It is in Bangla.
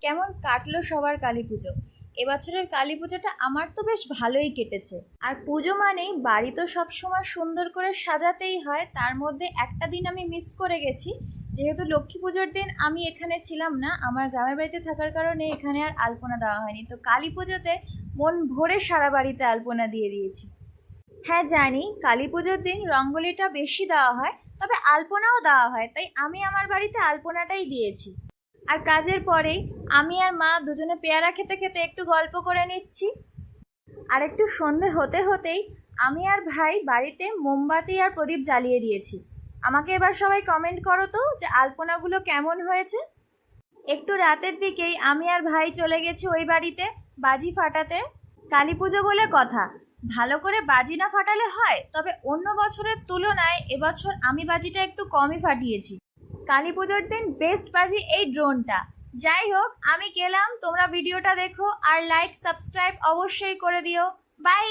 কেমন কাটলো সবার কালী পুজো? এবছরের কালী পুজোটা আমার তো বেশ ভালোই কেটেছে। আর পুজো মানেই বাড়ি তো সবসময় সুন্দর করে সাজাতেই হয়, তার মধ্যে একটা দিন আমি মিস করে গেছি। যেহেতু লক্ষ্মী পুজোর দিন আমি এখানে ছিলাম না, আমার গ্রামের বাড়িতে থাকার কারণে এখানে আর আলপনা দেওয়া হয়নি। তো কালী পুজোতে মন ভরে সারা বাড়িতে আলপনা দিয়ে দিয়েছি। হ্যাঁ জানি, কালী পুজোর দিন রঙ্গোলিটা বেশি দেওয়া হয়, তবে আলপনাও দেওয়া হয়, তাই আমি আমার বাড়িতে আলপনাটাই দিয়েছি। আর কাজের পরেই আমি আর মা দুজনে পেয়ারা খেতে খেতে একটু গল্প করে নিচ্ছি। আর একটু সন্ধে হতে হতেই আমি আর ভাই বাড়িতে মোমবাতি আর প্রদীপ জ্বালিয়ে দিয়েছি। আমাকে এবার সবাই কমেন্ট করো তো যে আলপনাগুলো কেমন হয়েছে। একটু রাতের দিকেই আমি আর ভাই চলে গেছি ওই বাড়িতে বাজি ফাটাতে। কালী পুজো বলে কথা, ভালো করে বাজি না ফাটালে হয়? তবে অন্য বছরের তুলনায় এবছর আমি বাজিটা একটু কমই ফাটিয়েছি। কালী পুজোর দিন বেস্ট বাজি এই ড্রোনটা। যাই হোক, আমি গেলাম, তোমরা ভিডিওটা দেখো আর লাইক সাবস্ক্রাইব অবশ্যই করে দিও। বাই।